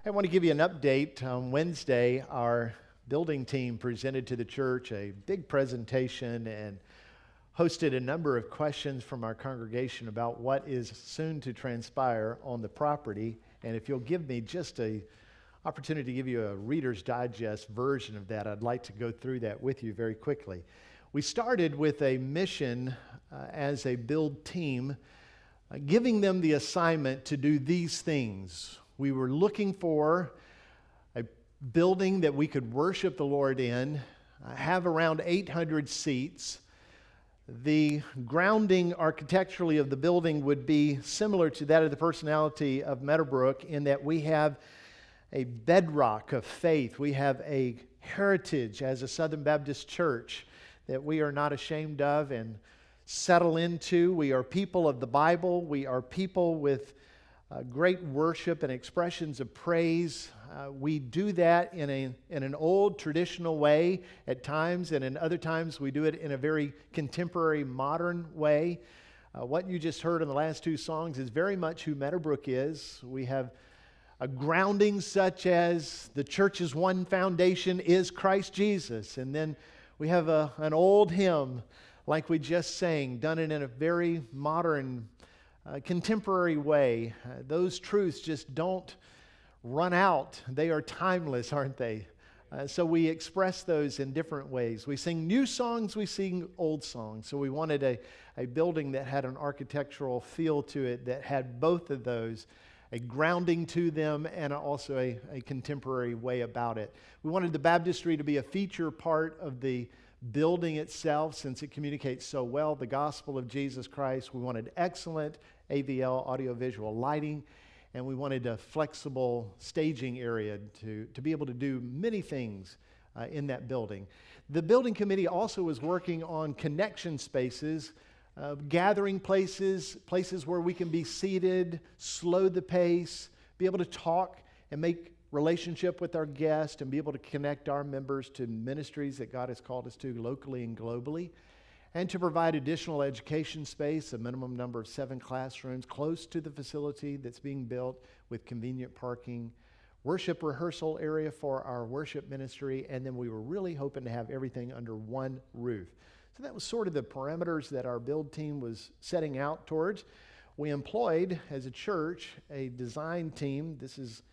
I want to give you an update. On Wednesday, our building team presented to the church a big presentation and hosted a number of questions from our congregation about what is soon to transpire on the property. And if you'll give me just an opportunity to give you a Reader's Digest version of that, I'd like to go through that with you very quickly. We started with a mission as a build team, giving them the assignment to do these things. We were looking for a building that we could worship the Lord in, have around 800 seats. The grounding architecturally of the building would be similar to that of the personality of Meadowbrook in that we have a bedrock of faith. We have a heritage as a Southern Baptist church that we are not ashamed of and settle into. We are people of the Bible. We are people with great worship and expressions of praise. We do that in an old traditional way at times, and in other times we do it in a very contemporary, modern way. What you just heard in the last two songs is very much who Meadowbrook is. We have a grounding such as the church's one foundation is Christ Jesus. And then we have an old hymn like we just sang, done it in a very modern contemporary way. Those truths just don't run out. They are timeless, aren't they? So we express those in different ways. We sing new songs, we sing old songs. So we wanted a building that had an architectural feel to it that had both of those, a grounding to them and also a contemporary way about it. We wanted the baptistry to be a feature part of the building itself since it communicates so well the gospel of Jesus Christ. We wanted excellent AVL, audiovisual lighting, and we wanted a flexible staging area to be able to do many things in that building. The building committee also was working on connection spaces, gathering places where we can be seated, slow the pace, be able to talk and make relationship with our guests and be able to connect our members to ministries that God has called us to locally and globally, and to provide additional education space, a minimum number of 7 classrooms close to the facility that's being built with convenient parking, worship rehearsal area for our worship ministry, and then we were really hoping to have everything under one roof. So that was sort of the parameters that our build team was setting out towards. We employed, as a church, a design team. This is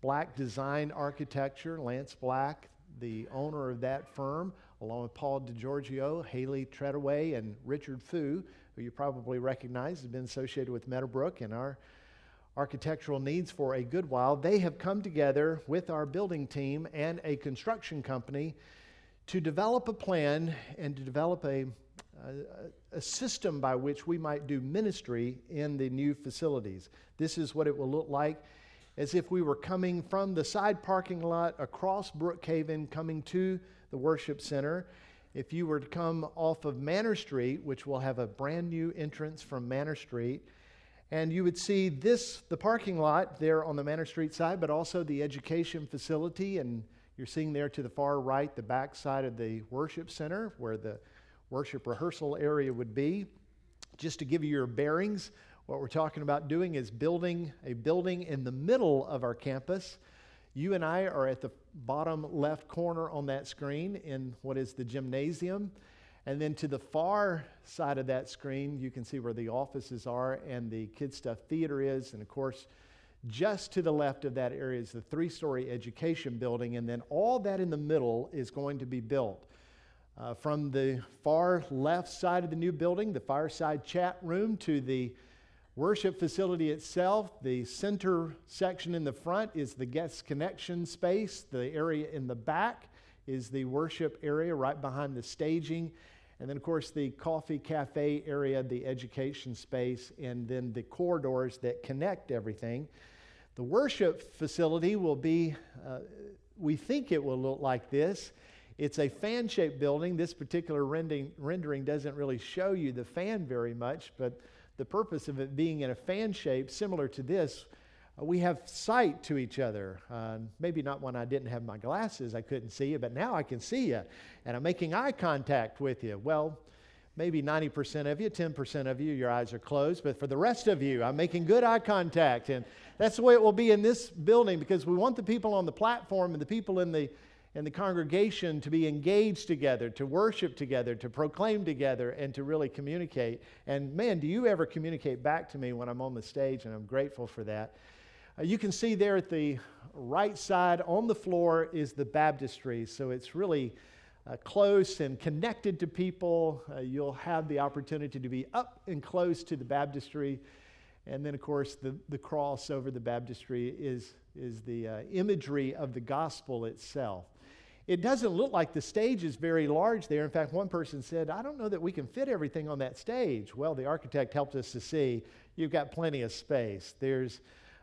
Black Design Architecture, Lance Black, the owner of that firm, along with Paul DeGiorgio, Haley Treadaway, and Richard Fu, who you probably recognize has been associated with Meadowbrook and our architectural needs for a good while. They have come together with our building team and a construction company to develop a plan and to develop a system by which we might do ministry in the new facilities. This is what it will look like as if we were coming from the side parking lot across Brookhaven coming to the worship center. If you were to come off of Manor Street, which will have a brand new entrance from Manor Street, and you would see the parking lot there on the Manor Street side, but also the education facility, and you're seeing there to the far right the back side of the worship center where the worship rehearsal area would be. Just to give you your bearings, what we're talking about doing is building a building in the middle of our campus. You and I are at the bottom left corner on that screen in what is the gymnasium. And then to the far side of that screen, you can see where the offices are and the Kids Stuff Theater is. And of course, just to the left of that area is the 3-story education building. And then all that in the middle is going to be built. From the far left side of the new building, the fireside chat room, to the worship facility itself, the center section in the front is the guest connection space. The area in the back is the worship area right behind the staging. And then, of course, the coffee cafe area, the education space, and then the corridors that connect everything. The worship facility will be, we think it will look like this. It's a fan-shaped building. This particular rendering doesn't really show you the fan very much, but the purpose of it being in a fan shape similar to this, we have sight to each other. Maybe not when I didn't have my glasses, I couldn't see you, but now I can see you, and I'm making eye contact with you. Well, maybe 90% of you, 10% of you, your eyes are closed, but for the rest of you, I'm making good eye contact. And that's the way it will be in this building, because we want the people on the platform and the people in the congregation to be engaged together, to worship together, to proclaim together, and to really communicate. And man, do you ever communicate back to me when I'm on the stage, and I'm grateful for that. You can see there at the right side on the floor is the baptistry, so it's really close and connected to people. You'll have the opportunity to be up and close to the baptistry. And then, of course, the cross over the baptistry is the imagery of the gospel itself. It doesn't look like the stage is very large there. In fact, one person said, I don't know that we can fit everything on that stage. Well, the architect helped us to see you've got plenty of space. There's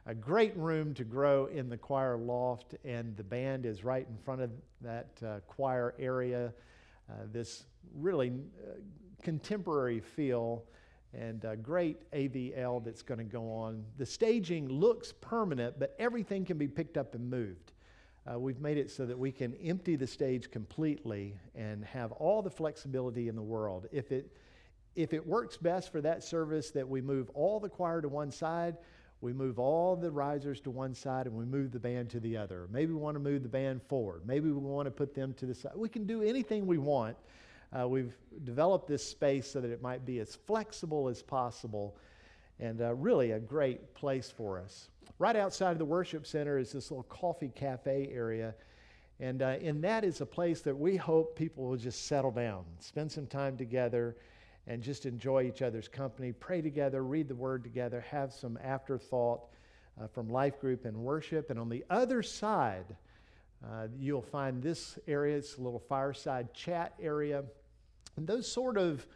a great room to grow in the choir loft, and the band is right in front of that choir area. This really contemporary feel and great AVL that's going to go on. The staging looks permanent, but everything can be picked up and moved. We've made it so that we can empty the stage completely and have all the flexibility in the world. If it works best for that service that we move all the choir to one side, we move all the risers to one side, and we move the band to the other. Maybe we want to move the band forward. Maybe we want to put them to the side. We can do anything we want. We've developed this space so that it might be as flexible as possible, and really a great place for us. Right outside of the worship center is this little coffee cafe area, and in that is a place that we hope people will just settle down, spend some time together, and just enjoy each other's company, pray together, read the Word together, have some afterthought from life group and worship. And on the other side, you'll find this area. It's a little fireside chat area. And those sort of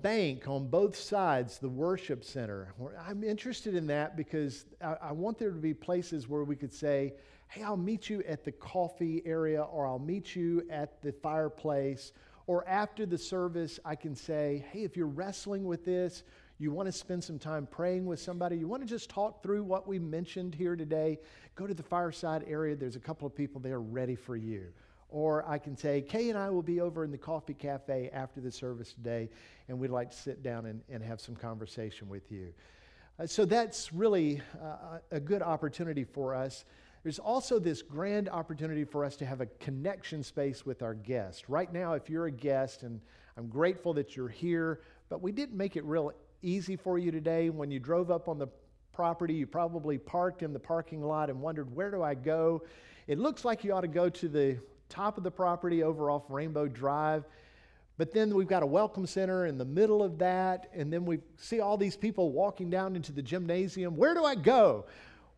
bank on both sides, the worship center. I'm interested in that because I want there to be places where we could say, hey, I'll meet you at the coffee area, or I'll meet you at the fireplace. Or after the service, I can say, hey, if you're wrestling with this, you want to spend some time praying with somebody, you want to just talk through what we mentioned here today, go to the fireside area. There's a couple of people there ready for you. Or I can say, Kay and I will be over in the coffee cafe after the service today, and we'd like to sit down and have some conversation with you. So that's really a good opportunity for us. There's also this grand opportunity for us to have a connection space with our guests. Right now, if you're a guest, and I'm grateful that you're here, but we didn't make it real easy for you today. When you drove up on the property, you probably parked in the parking lot and wondered, where do I go? It looks like you ought to go to the top of the property over off Rainbow Drive. But then we've got a welcome center in the middle of that, and then we see all these people walking down into the gymnasium. Where do I go?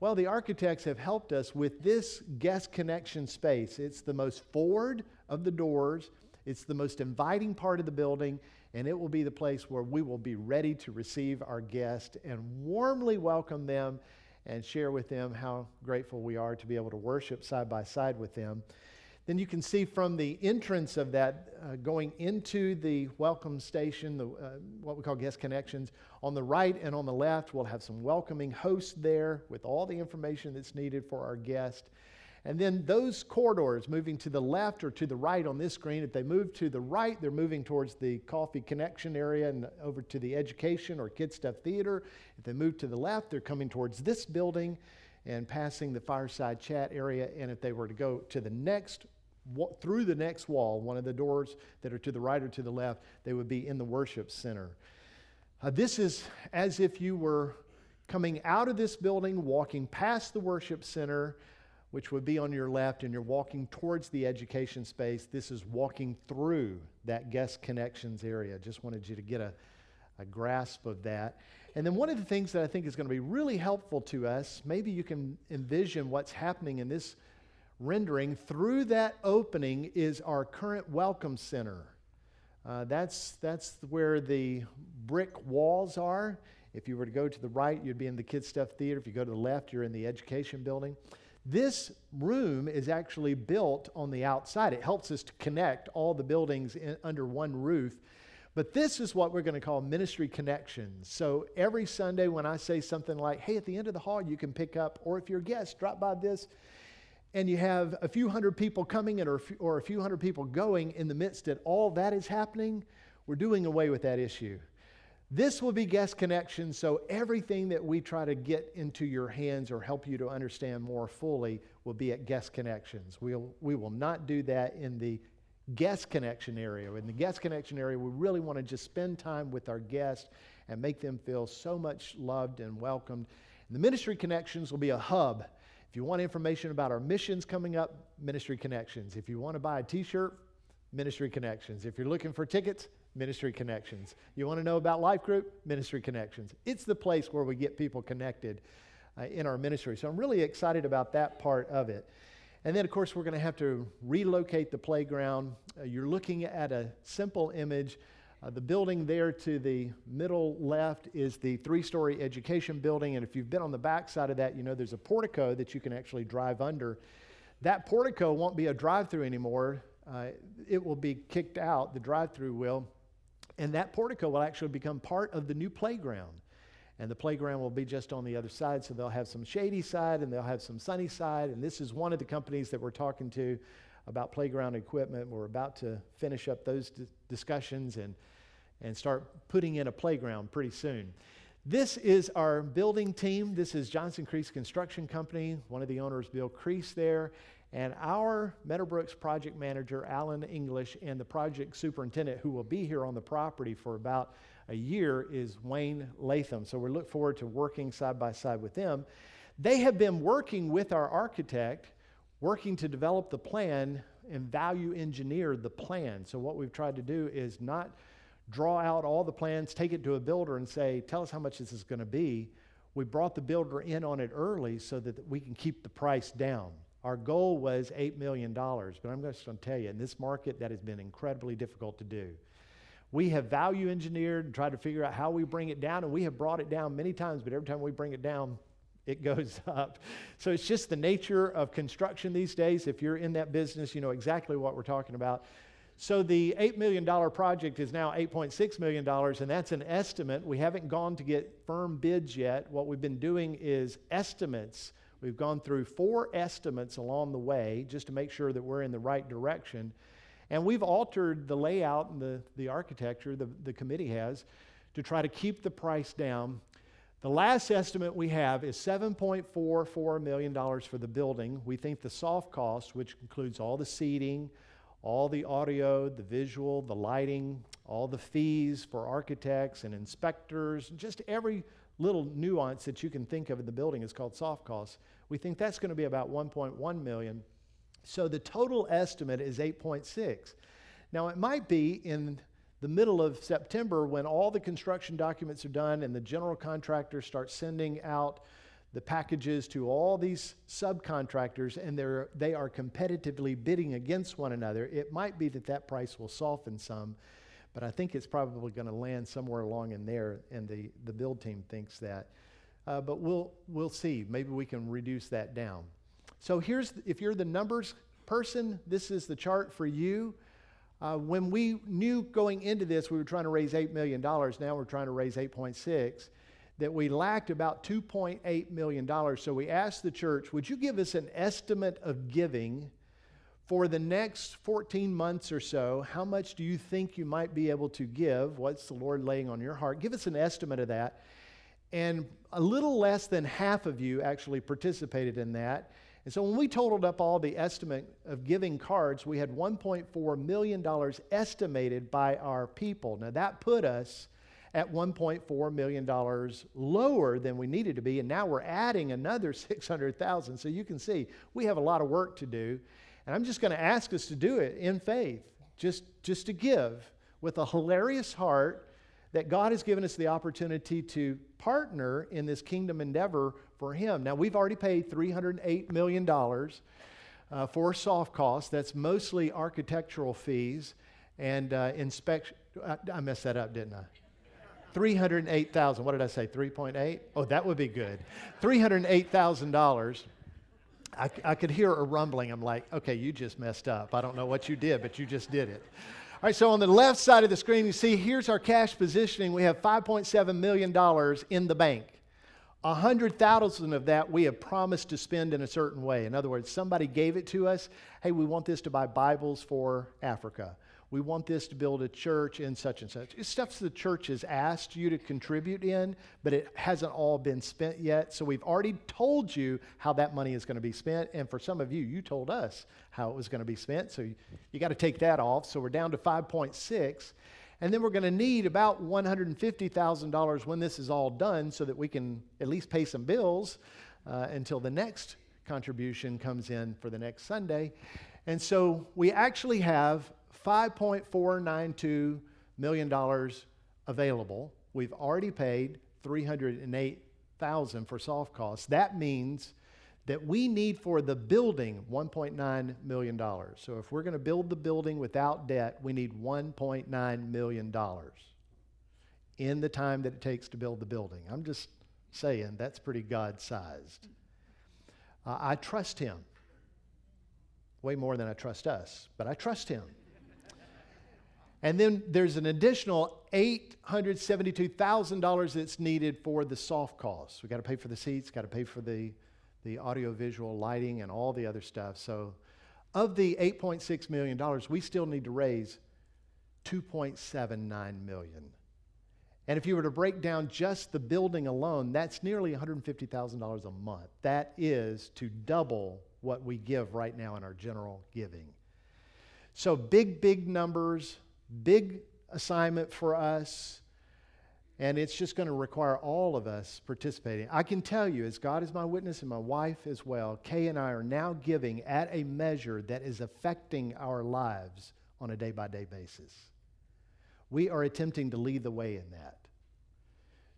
Well, the architects have helped us with this guest connection space. It's the most forward of the doors. It's the most inviting part of the building, and it will be the place where we will be ready to receive our guests and warmly welcome them and share with them how grateful we are to be able to worship side by side with them. Then you can see from the entrance of that going into the welcome station, what we call guest connections, on the right and on the left, we'll have some welcoming hosts there with all the information that's needed for our guest. And then those corridors moving to the left or to the right on this screen, if they move to the right, they're moving towards the coffee connection area and over to the education or Kid Stuff Theater. If they move to the left, they're coming towards this building and passing the fireside chat area. And if they were to go to the next through the next wall, one of the doors that are to the right or to the left, they would be in the worship center. This is as if you were coming out of this building, walking past the worship center, which would be on your left, and you're walking towards the education space. This is walking through that guest connections area. Just wanted you to get a grasp of that. And then one of the things that I think is going to be really helpful to us, maybe you can envision what's happening in this rendering. Through that opening is our current welcome center. That's where the brick walls are. If you were to go to the right, you'd be in the Kid Stuff Theater. If you go to the left, you're in the education building. This room is actually built on the outside. It helps us to connect all the buildings under one roof. But this is what we're going to call ministry connections. So every Sunday when I say something like, hey, at the end of the hall you can pick up, or if you're a guest, drop by this, and you have a few hundred people coming in or a few hundred people going, in the midst that all that is happening, We're doing away with that issue. This will be Guest Connections, so everything that we try to get into your hands or help you to understand more fully will be at Guest Connections. We will not do that in the Guest Connection area. In the Guest Connection area, we really want to just spend time with our guests and make them feel so much loved and welcomed. And the Ministry Connections will be a hub. If you want information about our missions coming up, Ministry Connections. If you want to buy a t-shirt, Ministry Connections. If you're looking for tickets, Ministry Connections. You want to know about Life Group? Ministry Connections. It's the place where we get people connected in our ministry. So I'm really excited about that part of it. And then, of course, we're going to have to relocate the playground. You're looking at a simple image. The building there to the middle left is the 3-story education building. And if you've been on the back side of that, you know there's a portico that you can actually drive under. That portico won't be a drive-through anymore. It will be kicked out, the drive-through will. And that portico will actually become part of the new playground. And the playground will be just on the other side, so they'll have some shady side and they'll have some sunny side. And this is one of the companies that we're talking to about playground equipment. We're about to finish up those discussions and start putting in a playground pretty soon. This is our building team. This is Johnson Crease Construction Company. One of the owners, Bill Crease, there. And our Meadowbrooks project manager, Alan English, and the project superintendent, who will be here on the property for about a year, is Wayne Latham. So we look forward to working side by side with them. They have been working with our architect, working to develop the plan and value engineer the plan. So what we've tried to do is not draw out all the plans, take it to a builder and say, tell us how much this is going to be. We brought the builder in on it early so that we can keep the price down. Our goal was $8 million, but I'm just going to tell you, in this market, that has been incredibly difficult to do. We have value engineered and tried to figure out how we bring it down, and we have brought it down many times, but every time we bring it down, it goes up. So it's just the nature of construction these days. If you're in that business, you know exactly what we're talking about. So the $8 million project is now $8.6 million, and that's an estimate. We haven't gone to get firm bids yet. What we've been doing is estimates. We've gone through 4 estimates along the way just to make sure that we're in the right direction. And we've altered the layout and the architecture, the committee has, to try to keep the price down. The last estimate we have is $7.44 million for the building. We think the soft cost, which includes all the seating, all the audio, the visual, the lighting, all the fees for architects and inspectors, just every little nuance that you can think of in the building is called soft costs. We think that's going to be about $1.1 million. So the total estimate is 8.6. Now it might be in the middle of September when all the construction documents are done and the general contractors start sending out the packages to all these subcontractors and they are competitively bidding against one another. It might be that price will soften some, but I think it's probably going to land somewhere along in there, and the build team thinks that. But we'll see. Maybe we can reduce that down. So if you're the numbers person, this is the chart for you. When we knew going into this we were trying to raise $8 million, now we're trying to raise 8.6, that we lacked about $2.8 million. So we asked the church, would you give us an estimate of giving for the next 14 months or so? How much do you think you might be able to give? What's the Lord laying on your heart? Give us an estimate of that. And a little less than half of you actually participated in that. And so when we totaled up all the estimate of giving cards, we had $1.4 million estimated by our people. Now that put us at $1.4 million lower than we needed to be, and now we're adding another $600,000. So you can see we have a lot of work to do, and I'm just going to ask us to do it in faith, just to give with a hilarious heart that God has given us the opportunity to partner in this kingdom endeavor for Him. Now, we've already paid $308 million for soft costs. That's mostly architectural fees and inspection. I messed that up, didn't I? 308,000. What did I say? 3.8? Oh, that would be good. $308,000. I could hear a rumbling. I'm like, okay, you just messed up. I don't know what you did, but you just did it. All right, so on the left side of the screen, you see here's our cash positioning. We have $5.7 million in the bank. 100,000 of that we have promised to spend in a certain way. In other words, somebody gave it to us. Hey, we want this to buy Bibles for Africa. We want this to build a church in such and such. It's stuff the church has asked you to contribute in, but it hasn't all been spent yet. So we've already told you how that money is going to be spent. And for some of you, you told us how it was going to be spent. So you got to take that off. So we're down to 5.6. And then we're going to need about $150,000 when this is all done so that we can at least pay some bills until the next contribution comes in for the next Sunday. And so we actually have $5.492 million available. We've already paid $308,000 for soft costs. That means that we need for the building $1.9 million. So if we're going to build the building without debt, we need $1.9 million in the time that it takes to build the building. I'm just saying that's pretty God-sized. I trust him way more than I trust us, but I trust him. And then there's an additional $872,000 that's needed for the soft costs. We've got to pay for the seats, got to pay for the audio-visual lighting and all the other stuff. So of the $8.6 million, we still need to raise $2.79 million. And if you were to break down just the building alone, that's nearly $150,000 a month. That is to double what we give right now in our general giving. So big numbers, big assignment for us, and it's just going to require all of us participating. I can tell you, as God is my witness and my wife as well, Kay and I are now giving at a measure that is affecting our lives on a day-by-day basis. We are attempting to lead the way in that.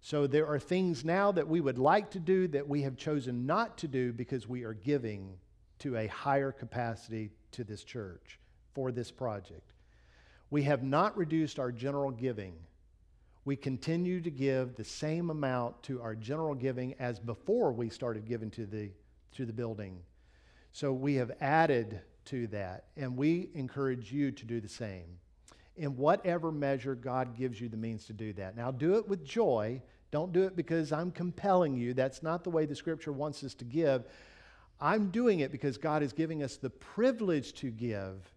So there are things now that we would like to do that we have chosen not to do because we are giving to a higher capacity to this church for this project. We have not reduced our general giving. We continue to give the same amount to our general giving as before we started giving to the building. So we have added to that, and we encourage you to do the same in whatever measure God gives you the means to do that. Now, do it with joy. Don't do it because I'm compelling you. That's not the way the Scripture wants us to give. I'm doing it because God is giving us the privilege to give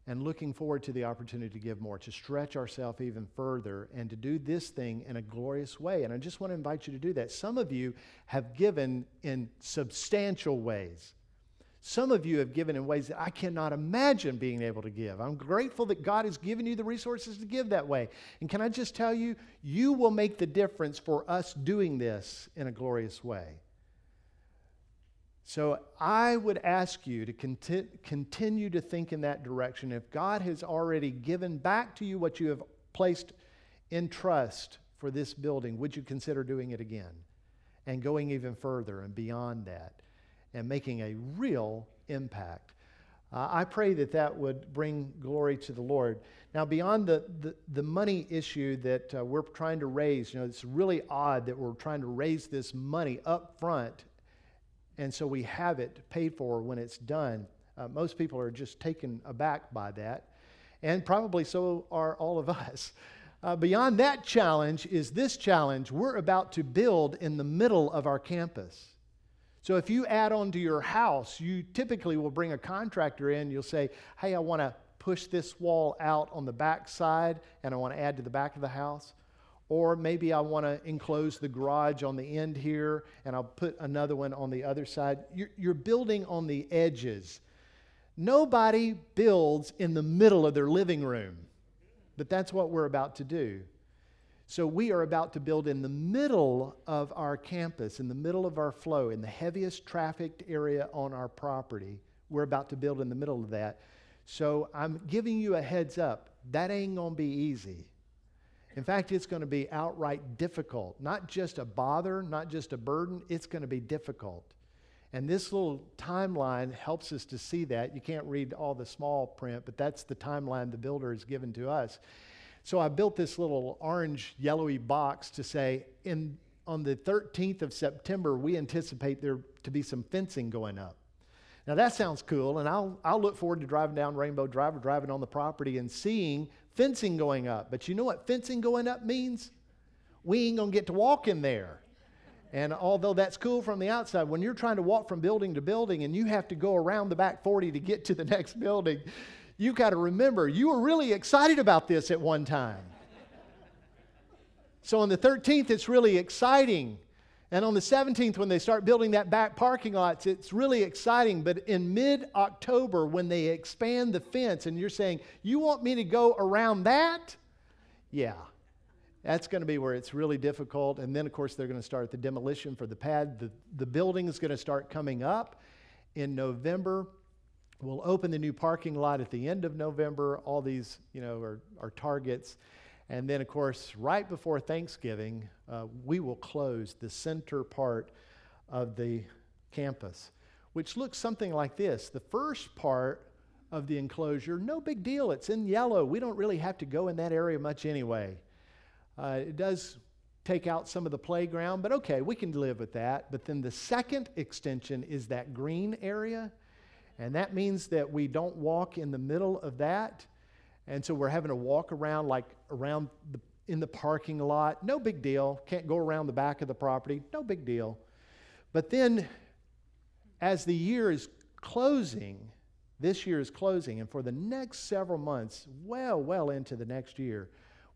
and looking forward to the opportunity to give more, to stretch ourselves even further and to do this thing in a glorious way. And I just want to invite you to do that. Some of you have given in substantial ways. Some of you have given in ways that I cannot imagine being able to give. I'm grateful that God has given you the resources to give that way. And can I just tell you, you will make the difference for us doing this in a glorious way. So I would ask you to continue to think in that direction. If God has already given back to you what you have placed in trust for this building, would you consider doing it again and going even further and beyond that and making a real impact? I pray that that would bring glory to the Lord. Now, beyond the money issue that we're trying to raise, it's really odd that we're trying to raise this money up front, and so we have it paid for when it's done. Most people are just taken aback by that, and probably so are all of us. Beyond that challenge is this challenge. We're about to build in the middle of our campus. So if you add on to your house, you typically will bring a contractor in. You'll say, hey, I want to push this wall out on the back side, and I want to add to the back of the house. Or maybe I want to enclose the garage on the end here, and I'll put another one on the other side. You're building on the edges. Nobody builds in the middle of their living room, but that's what we're about to do. So we are about to build in the middle of our campus, in the middle of our flow, in the heaviest trafficked area on our property. We're about to build in the middle of that. So I'm giving you a heads up. That ain't going to be easy. In fact, it's going to be outright difficult. Not just a bother, not just a burden. It's going to be difficult. And this little timeline helps us to see that. You can't read all the small print, but that's the timeline the builder has given to us. So I built this little orange, yellowy box to say, on the 13th of September, we anticipate there to be some fencing going up. Now that sounds cool, and I'll look forward to driving down Rainbow Drive or driving on the property and seeing fencing going up. But you know what fencing going up means? We ain't going to get to walk in there. And although that's cool from the outside, when you're trying to walk from building to building and you have to go around the back 40 to get to the next building, You got to remember, you were really excited about this at one time. So on the 13th, it's really exciting. And on the 17th, when they start building that back parking lot, it's really exciting. But in mid-October, when they expand the fence and you're saying, you want me to go around that? Yeah, that's going to be where it's really difficult. And then, of course, they're going to start the demolition for the pad. The building is going to start coming up in November. We'll open the new parking lot at the end of November. All these, are targets. And then, of course, right before Thanksgiving, we will close the center part of the campus, which looks something like this. The first part of the enclosure, no big deal. It's in yellow. We don't really have to go in that area much anyway. It does take out some of the playground, but okay, we can live with that. But then the second extension is that green area, and that means that we don't walk in the middle of that. And so we're having to walk around in the parking lot. No big deal. Can't go around the back of the property. No big deal. But then as the year is closing, this year is closing, and for the next several months, well into the next year,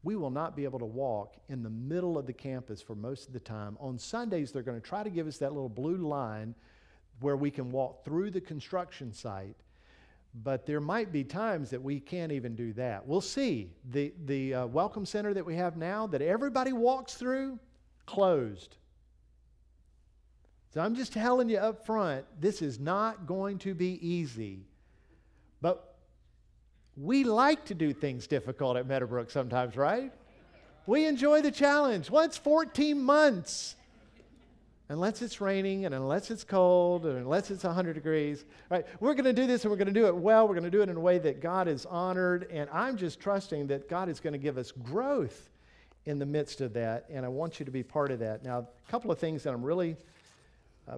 we will not be able to walk in the middle of the campus for most of the time. On Sundays, they're going to try to give us that little blue line where we can walk through the construction site. But there might be times that we can't even do that. We'll see. The Welcome Center that we have now that everybody walks through, closed. So I'm just telling you up front, this is not going to be easy. But we like to do things difficult at Meadowbrook sometimes, right? We enjoy the challenge. Once 14 months. Unless it's raining and unless it's cold and unless it's 100 degrees. Right? We're going to do this and we're going to do it well. We're going to do it in a way that God is honored. And I'm just trusting that God is going to give us growth in the midst of that. And I want you to be part of that. Now, a couple of things that I'm really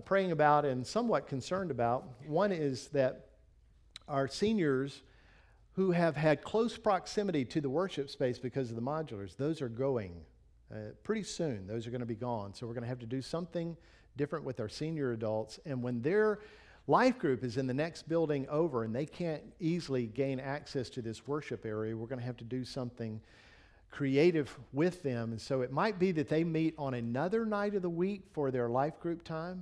praying about and somewhat concerned about. One is that our seniors who have had close proximity to the worship space because of the modulars, those are going. Pretty soon, those are going to be gone. So we're going to have to do something different with our senior adults. And when their life group is in the next building over and they can't easily gain access to this worship area, we're going to have to do something creative with them. And so it might be that they meet on another night of the week for their life group time.